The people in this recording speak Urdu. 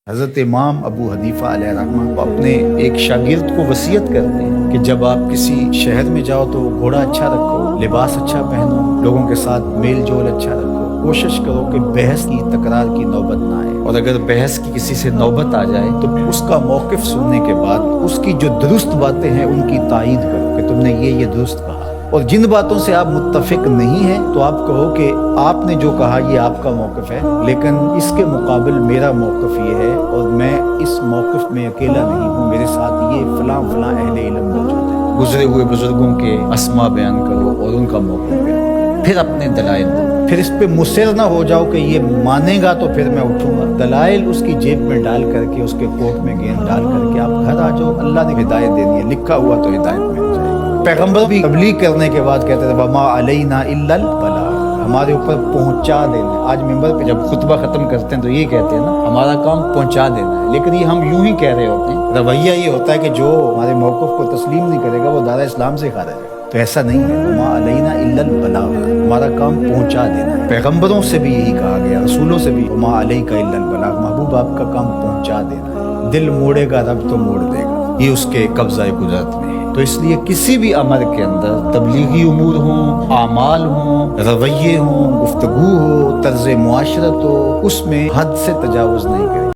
حضرت امام ابو حنیفہ علیہ رحمہ اپنے ایک شاگرد کو وصیت کرتے ہیں کہ جب آپ کسی شہر میں جاؤ تو گھوڑا اچھا رکھو، لباس اچھا پہنو، لوگوں کے ساتھ میل جول اچھا رکھو، کوشش کرو کہ بحث کی تکرار کی نوبت نہ آئے، اور اگر بحث کی کسی سے نوبت آ جائے تو اس کا موقف سننے کے بعد اس کی جو درست باتیں ہیں ان کی تائید کرو کہ تم نے یہ درست کہا، اور جن باتوں سے آپ متفق نہیں ہیں تو آپ کہو کہ آپ نے جو کہا یہ آپ کا موقف ہے، لیکن اس کے مقابل میرا موقف یہ ہے اور میں اس موقف میں اکیلا نہیں ہوں، میرے ساتھ یہ فلاں فلاں اہل علم موجود ہیں۔ گزرے ہوئے بزرگوں کے اسماء بیان کرو اور ان کا موقف بیان کرو، پھر اپنے دلائل دو، پھر اس پہ مصر نہ ہو جاؤ کہ یہ مانے گا تو پھر میں اٹھوں گا۔ دلائل اس کی جیب میں ڈال کر کے، اس کے کوٹ میں گیند ڈال کر کے آپ گھر آ جاؤ، اللہ نے ہدایت دینی ہے، لکھا ہوا تو ہدایت مل جائے گی۔ پیغمبر بھی تبلیغ کرنے کے بعد کہتے تھے وما علینا الا البلاغ، ہمارے اوپر پہنچا دینا۔ آج ممبر پہ جب خطبہ ختم کرتے ہیں تو یہ کہتے ہیں نا ہمارا کام پہنچا دینا ہے، لیکن یہ ہم یوں ہی کہہ رہے ہوتے ہیں، رویہ یہ ہوتا ہے کہ جو ہمارے موقف کو تسلیم نہیں کرے گا وہ دار اسلام سے خارج ہے۔ تو ایسا نہیں ہے، وما علینا الا البلاغ، ہمارا کام پہنچا دینا ہے۔ پیغمبروں سے بھی یہی کہا گیا، رسولوں سے بھی وما علیک الا البلاغ، محبوب آپ کا کام پہنچا دینا ہے۔ دل موڑے گا رب تو موڑ دے گا، یہ اس کے قبضہ قدرت میں ہے۔ تو اس لیے کسی بھی عمل کے اندر تبلیغی امور ہوں، اعمال ہوں، رویے ہوں، گفتگو ہو، طرز معاشرت ہو، اس میں حد سے تجاوز نہیں کریں۔